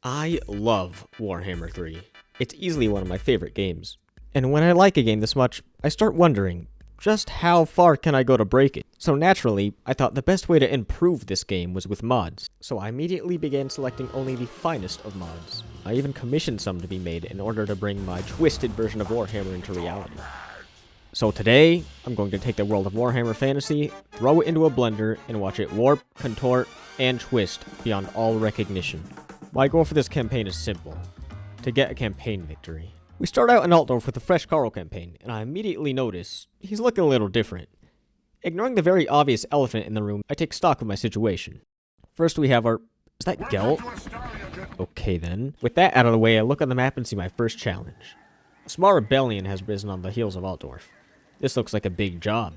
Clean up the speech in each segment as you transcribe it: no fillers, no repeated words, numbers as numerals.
I love Warhammer 3. It's easily one of my favorite games. And when I like a game this much, I start wondering, just how far can I go to break it? So naturally, I thought the best way to improve this game was with mods. So I immediately began selecting only the finest of mods. I even commissioned some to be made in order to bring my twisted version of Warhammer into reality. So today, I'm going to take the world of Warhammer Fantasy, throw it into a blender, and watch it warp, contort, and twist beyond all recognition. My goal for this campaign is simple: to get a campaign victory. We start out in Altdorf with a fresh Carl campaign, and I immediately notice he's looking a little different. Ignoring the very obvious elephant in the room, I take stock of my situation. First we have our... Is that Gelt? Okay then. With that out of the way, I look on the map and see my first challenge. A small rebellion has risen on the heels of Altdorf. This looks like a big job.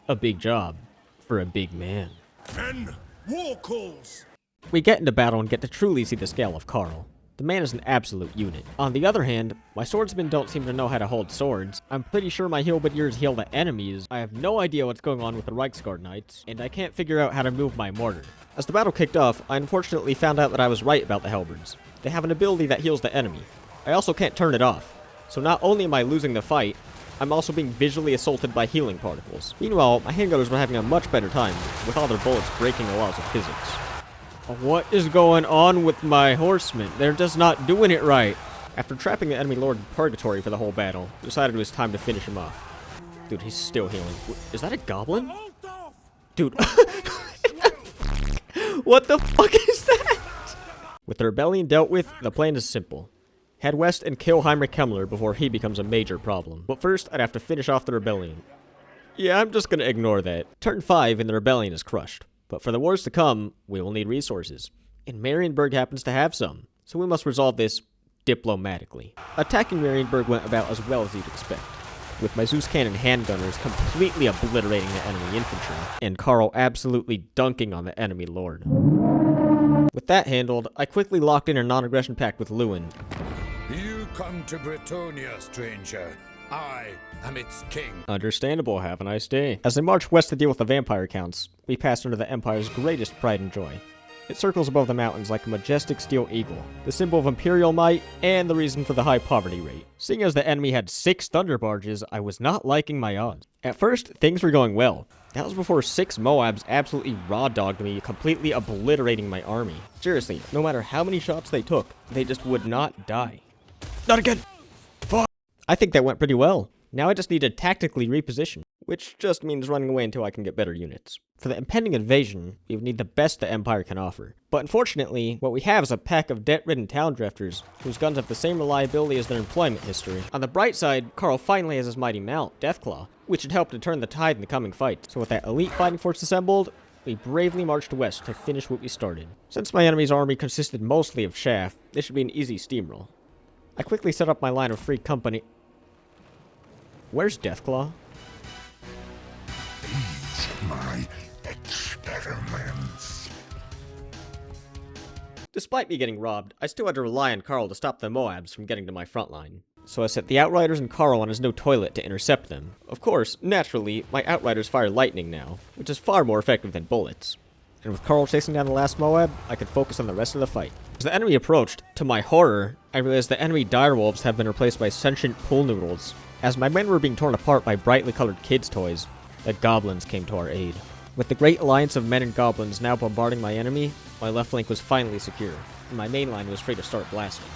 A big job for a big man. Men, war calls! We get into battle and get to truly see the scale of Carl. The man is an absolute unit. On the other hand, my swordsmen don't seem to know how to hold swords. I'm pretty sure my halberdiers heal the enemies. I have no idea what's going on with the Reiksguard Knights, and I can't figure out how to move my mortar. As the battle kicked off, I unfortunately found out that I was right about the halberds. They have an ability that heals the enemy. I also can't turn it off. So not only am I losing the fight, I'm also being visually assaulted by healing particles. Meanwhile, my handgunners were having a much better time, with all their bullets breaking the laws of physics. What is going on with my horsemen? They're just not doing it right. After trapping the enemy lord in purgatory for the whole battle, decided it was time to finish him off. Dude, he's still healing. Is that a goblin? Dude. What the fuck is that? With the rebellion dealt with, the plan is simple. Head west and kill Heinrich Kemler before he becomes a major problem. But first, I'd have to finish off the rebellion. Yeah, I'm just gonna ignore that. Turn 5 and the rebellion is crushed. But for the wars to come, we will need resources. And Marienburg happens to have some, so we must resolve this diplomatically. Attacking Marienburg went about as well as you'd expect, with my Zeus cannon handgunners completely obliterating the enemy infantry, and Carl absolutely dunking on the enemy lord. With that handled, I quickly locked in a non-aggression pact with Lewin. You come to Bretonia, stranger. I am its king. Understandable, have a nice day. As they march west to deal with the vampire counts, we pass under the Empire's greatest pride and joy. It circles above the mountains like a majestic steel eagle, the symbol of imperial might, and the reason for the high poverty rate. Seeing as the enemy had 6 thunder barges, I was not liking my odds. At first, things were going well. That was before 6 Moabs absolutely raw-dogged me, completely obliterating my army. Seriously, no matter how many shots they took, they just would not die. Not again! Fuck! I think that went pretty well. Now I just need to tactically reposition, which just means running away until I can get better units. For the impending invasion, we would need the best the Empire can offer. But unfortunately, what we have is a pack of debt-ridden town drifters, whose guns have the same reliability as their employment history. On the bright side, Carl finally has his mighty mount, Deathclaw, which should help to turn the tide in the coming fight. So with that elite fighting force assembled, we bravely marched west to finish what we started. Since my enemy's army consisted mostly of chaff, this should be an easy steamroll. I quickly set up my line of free company. Where's Deathclaw? These my experiments. Despite me getting robbed, I still had to rely on Carl to stop the Moabs from getting to my front line. So I set the Outriders and Carl on his no toilet to intercept them. Of course, naturally, my Outriders fire lightning now, which is far more effective than bullets. And with Carl chasing down the last Moab, I could focus on the rest of the fight. As the enemy approached, to my horror, I realized the enemy direwolves have been replaced by sentient pool noodles. As my men were being torn apart by brightly colored kids' toys, the goblins came to our aid. With the great alliance of men and goblins now bombarding my enemy, my left flank was finally secure, and my main line was free to start blasting,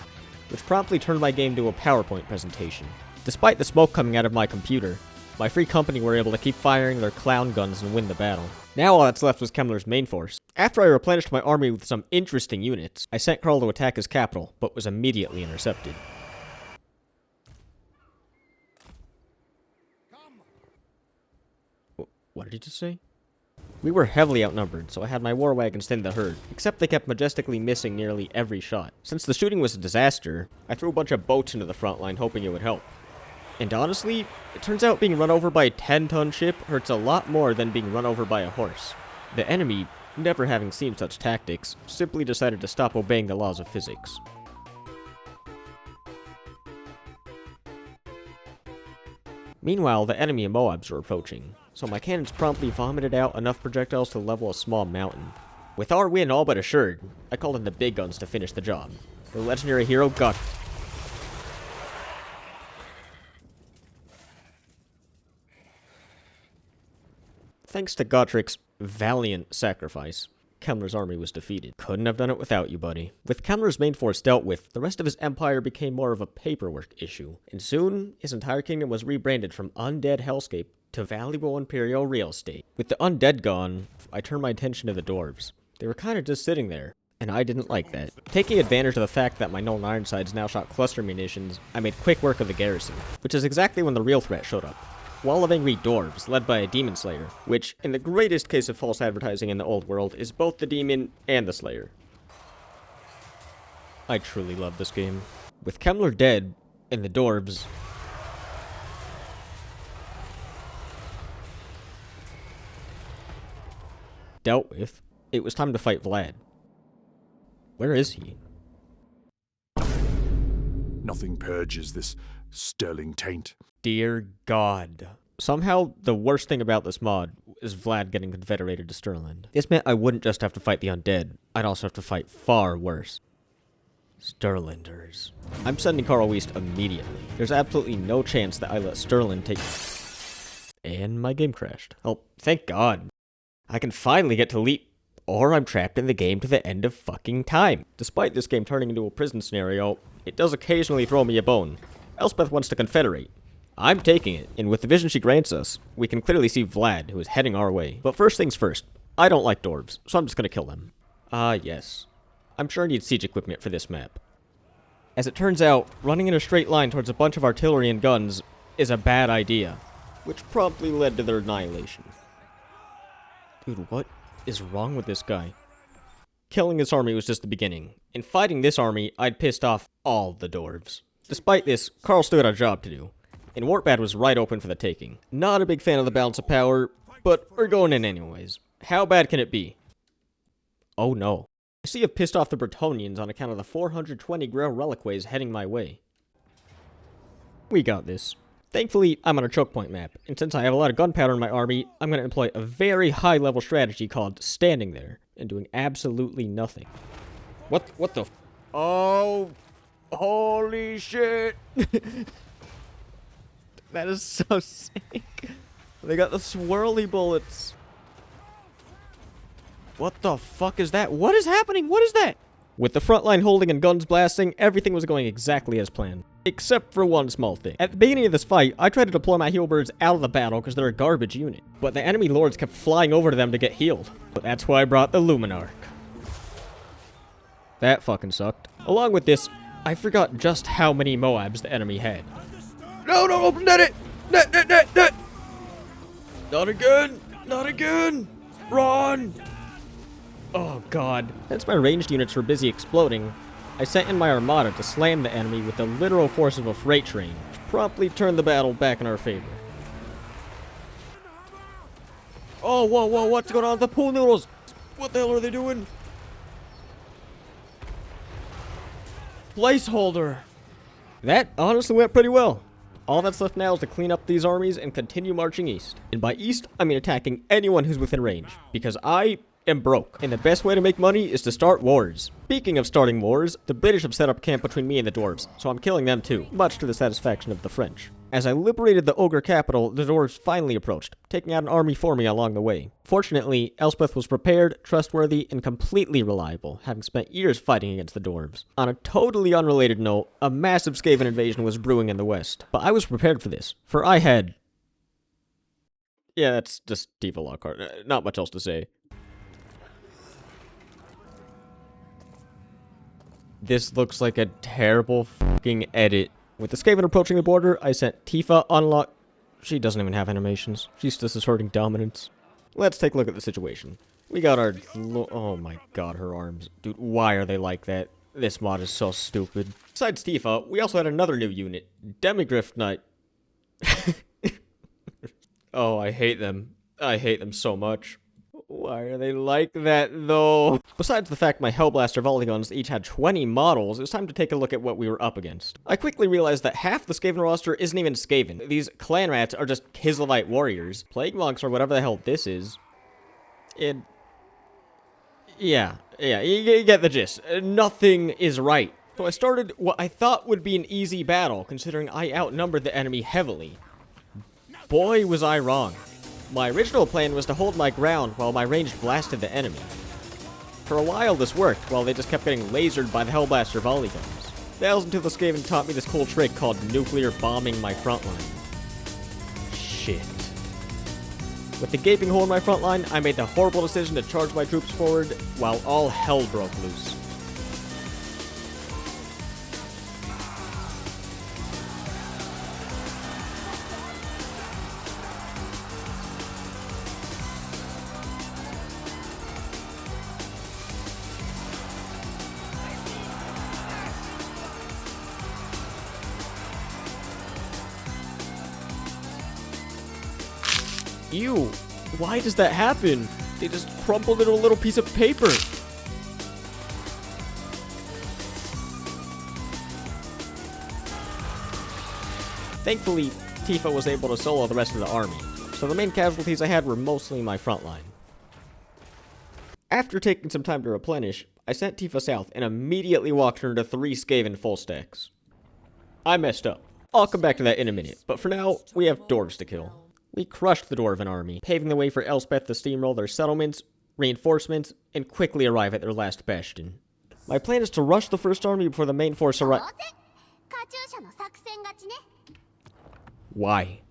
which promptly turned my game to a PowerPoint presentation. Despite the smoke coming out of my computer, my free company were able to keep firing their clown guns and win the battle. Now all that's left was Kemler's main force. After I replenished my army with some interesting units, I sent Carl to attack his capital, but was immediately intercepted. What did he just say? We were heavily outnumbered, so I had my war wagons thin the herd, except they kept majestically missing nearly every shot. Since the shooting was a disaster, I threw a bunch of boats into the front line hoping it would help. And honestly, it turns out being run over by a 10-ton ship hurts a lot more than being run over by a horse. The enemy, never having seen such tactics, simply decided to stop obeying the laws of physics. Meanwhile, the enemy and Moabs were approaching, so my cannons promptly vomited out enough projectiles to level a small mountain. With our win all but assured, I called in the big guns to finish the job. The legendary hero got... Thanks to Gottrik's valiant sacrifice, Kemler's army was defeated. Couldn't have done it without you, buddy. With Kemler's main force dealt with, the rest of his empire became more of a paperwork issue, and soon, his entire kingdom was rebranded from undead hellscape to valuable imperial real estate. With the undead gone, I turned my attention to the dwarves. They were kind of just sitting there, and I didn't like that. Taking advantage of the fact that my known Ironsides now shot cluster munitions, I made quick work of the garrison, which is exactly when the real threat showed up. Wall of Angry Dwarves, led by a Demon Slayer, which, in the greatest case of false advertising in the old world, is both the Demon and the Slayer. I truly love this game. With Kemler dead, and the Dwarves... dealt with, it was time to fight Vlad. Where is he? Nothing purges this sterling taint. Dear God. Somehow, the worst thing about this mod is Vlad getting confederated to Stirland. This meant I wouldn't just have to fight the undead, I'd also have to fight far worse. Stirlanders. I'm sending Carl West immediately. There's absolutely no chance that I let Stirland take... And my game crashed. Oh, thank God. I can finally get to leap, or I'm trapped in the game to the end of fucking time. Despite this game turning into a prison scenario, it does occasionally throw me a bone. Elspeth wants to confederate. I'm taking it, and with the vision she grants us, we can clearly see Vlad, who is heading our way. But first things first, I don't like dwarves, so I'm just gonna kill them. Yes. I'm sure I need siege equipment for this map. As it turns out, running in a straight line towards a bunch of artillery and guns is a bad idea, which promptly led to their annihilation. Dude, what is wrong with this guy? Killing this army was just the beginning. In fighting this army, I'd pissed off all the dwarves. Despite this, Carl still had a job to do, and Wartbad was right open for the taking. Not a big fan of the balance of power, but we're going in anyways. How bad can it be? Oh no. I see I've pissed off the Bretonians on account of the 420 Grail Reliquays heading my way. We got this. Thankfully, I'm on a choke point map, and since I have a lot of gunpowder in my army, I'm going to employ a very high-level strategy called standing there and doing absolutely nothing. What the f- Oh, holy shit! That is so sick. They got the swirly bullets. What the fuck is that? What is happening? What is that? With the front line holding and guns blasting, everything was going exactly as planned. Except for one small thing. At the beginning of this fight, I tried to deploy my heal birds out of the battle because they're a garbage unit. But the enemy lords kept flying over to them to get healed. But that's why I brought the Luminarch. That fucking sucked. Along with this, I forgot just how many Moabs the enemy had. No, net it! Net! Not again! Not again! Run! Oh god. Since my ranged units were busy exploding, I sent in my armada to slam the enemy with the literal force of a freight train, which promptly turned the battle back in our favor. Oh, whoa, what's going on with the pool noodles? What the hell are they doing? Placeholder. That honestly went pretty well. All that's left now is to clean up these armies and continue marching east. And by east, I mean attacking anyone who's within range, because I am broke, and the best way to make money is to start wars. Speaking of starting wars, the British have set up camp between me and the dwarves, so I'm killing them too, much to the satisfaction of the French. As I liberated the ogre capital, the dwarves finally approached, taking out an army for me along the way. Fortunately, Elspeth was prepared, trustworthy, and completely reliable, having spent years fighting against the dwarves. On a totally unrelated note, a massive Skaven invasion was brewing in the west, but I was prepared for this, for I had... Yeah, that's just Diva Lockhart, not much else to say. This looks like a terrible fucking edit. With the Skaven approaching the border, I sent Tifa unlock... She doesn't even have animations. She's just asserting dominance. Let's take a look at the situation. We got our... Oh my god, her arms. Dude, why are they like that? This mod is so stupid. Besides Tifa, we also had another new unit. Demigrift Knight. Oh, I hate them. I hate them so much. Why are they like that, though? Besides the fact my Hellblaster volley guns each had 20 models, it's time to take a look at what we were up against. I quickly realized that half the Skaven roster isn't even Skaven. These clan rats are just Kislevites warriors, plague monks, or whatever the hell this is. And... Yeah, you get the gist. Nothing is right. So I started what I thought would be an easy battle, considering I outnumbered the enemy heavily. Boy, was I wrong. My original plan was to hold my ground while my ranged blasted the enemy. For a while this worked, while they just kept getting lasered by the Hellblaster volley guns. That was until the Skaven taught me this cool trick called nuclear bombing my front line. Shit. With the gaping hole in my front line, I made the horrible decision to charge my troops forward while all hell broke loose. Ew, why does that happen? They just crumpled into a little piece of paper. Thankfully, Tifa was able to solo the rest of the army, so the main casualties I had were mostly my front line. After taking some time to replenish, I sent Tifa south and immediately walked her into 3 Skaven full stacks. I messed up. I'll come back to that in a minute, but for now, we have dwarves to kill. We crushed the Dwarven army, paving the way for Elspeth to steamroll their settlements, reinforcements, and quickly arrive at their last bastion. My plan is to rush the first army before the main force arrives. Why?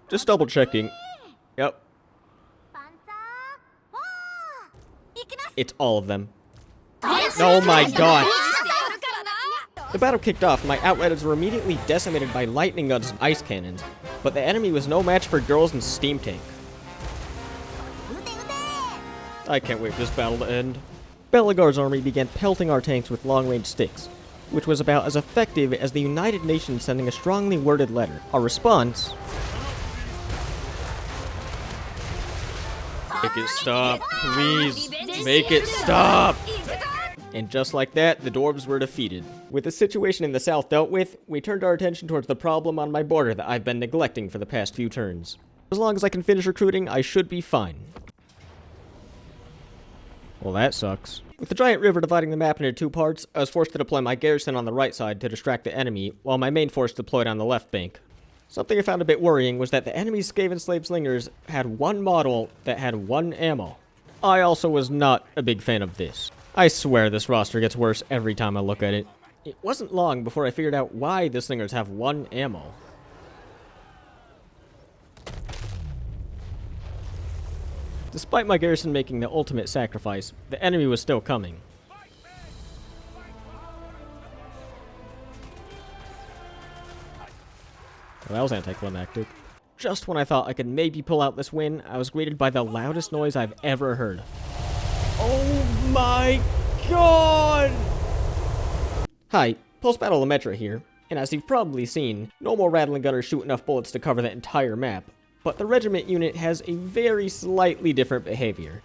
Just double checking. Yep. It's all of them. Oh my god! The battle kicked off, and my outriders were immediately decimated by lightning guns and ice cannons, but the enemy was no match for girls and steam tank. I can't wait for this battle to end. Belagar's army began pelting our tanks with long-range sticks, which was about as effective as the United Nations sending a strongly worded letter. Our response... Make it stop, please. Make it stop! And just like that, the dwarves were defeated. With the situation in the south dealt with, we turned our attention towards the problem on my border that I've been neglecting for the past few turns. As long as I can finish recruiting, I should be fine. Well, that sucks. With the giant river dividing the map into 2 parts, I was forced to deploy my garrison on the right side to distract the enemy, while my main force deployed on the left bank. Something I found a bit worrying was that the enemy's Skaven slave slingers had 1 model that had 1 ammo. I also was not a big fan of this. I swear this roster gets worse every time I look at it. It wasn't long before I figured out why the slingers have 1 ammo. Despite my garrison making the ultimate sacrifice, the enemy was still coming. Well, that was anticlimactic. Just when I thought I could maybe pull out this win, I was greeted by the loudest noise I've ever heard. Oh my god! Hi, post-battle Limetra here, and as you've probably seen, no more rattling gunners shoot enough bullets to cover the entire map, but the regiment unit has a very slightly different behavior.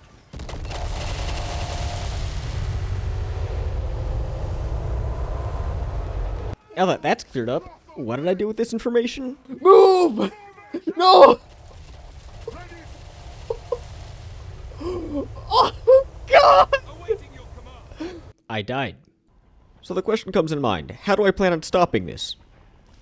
Now that that's cleared up, what did I do with this information? Move! No! Oh god! I died. So the question comes in mind, how do I plan on stopping this?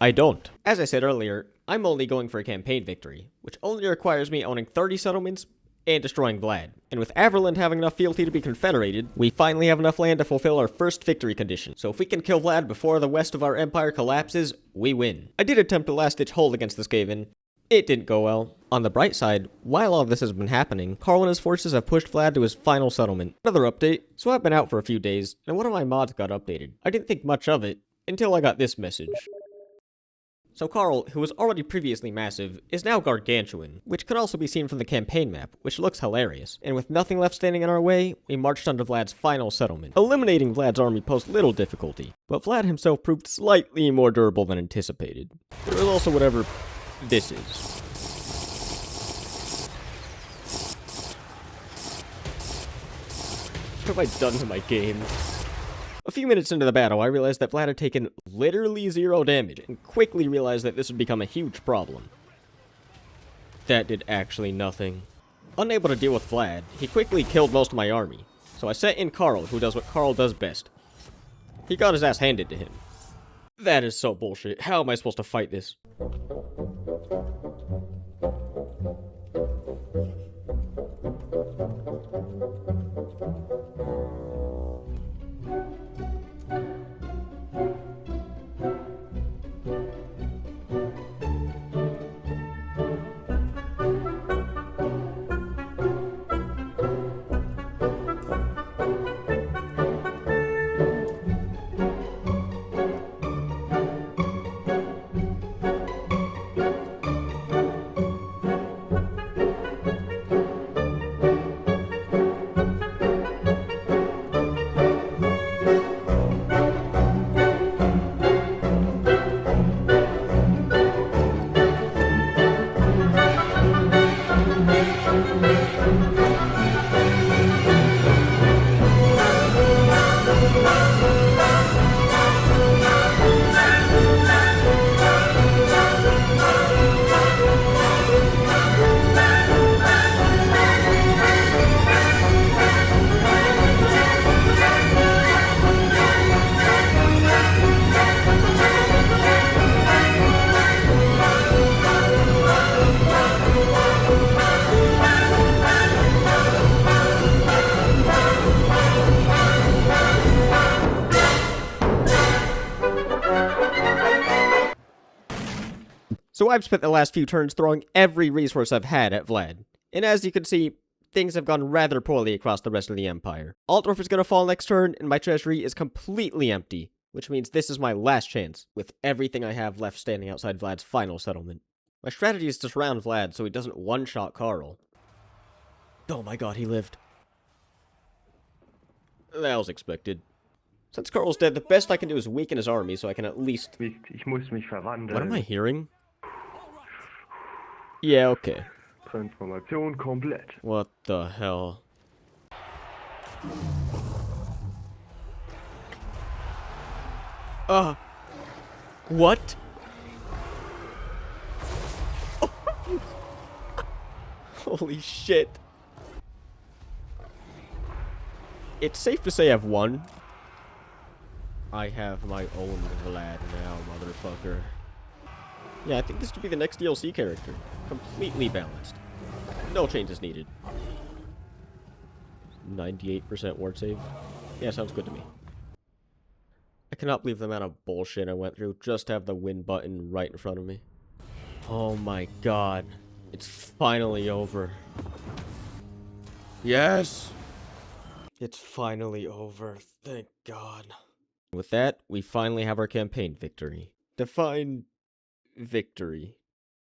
I don't. As I said earlier, I'm only going for a campaign victory, which only requires me owning 30 settlements and destroying Vlad. And with Averland having enough fealty to be confederated, we finally have enough land to fulfill our first victory condition. So if we can kill Vlad before the west of our empire collapses, we win. I did attempt a last-ditch hold against the Skaven. It didn't go well. On the bright side, while all of this has been happening, Carl and his forces have pushed Vlad to his final settlement. Another update, so I've been out for a few days, and one of my mods got updated. I didn't think much of it, until I got this message. So Carl, who was already previously massive, is now gargantuan, which could also be seen from the campaign map, which looks hilarious. And with nothing left standing in our way, we marched onto Vlad's final settlement. Eliminating Vlad's army posed little difficulty, but Vlad himself proved slightly more durable than anticipated. There was also whatever this is. What have I done to my game? A few minutes into the battle, I realized that Vlad had taken literally 0 damage, and quickly realized that this would become a huge problem. That did actually nothing. Unable to deal with Vlad, he quickly killed most of my army. So I sent in Carl, who does what Carl does best. He got his ass handed to him. That is so bullshit. How am I supposed to fight this? So I've spent the last few turns throwing every resource I've had at Vlad. And as you can see, things have gone rather poorly across the rest of the Empire. Altdorf is going to fall next turn, and my treasury is completely empty, which means this is my last chance, with everything I have left standing outside Vlad's final settlement. My strategy is to surround Vlad so he doesn't one-shot Carl. Oh my god, he lived. That was expected. Since Carl's dead, the best I can do is weaken his army so I can at least... Ich muss mich verwandeln. What am I hearing? Yeah, okay. Transformation komplett. What the hell? What? Holy shit. It's safe to say I've won. I have my own Vlad now, motherfucker. Yeah, I think this should be the next DLC character. Completely balanced. No changes needed. 98% ward save. Yeah, sounds good to me. I cannot believe the amount of bullshit I went through just to have the win button right in front of me. Oh my god. It's finally over. Yes! It's finally over. Thank god. With that, we finally have our campaign victory. Define victory.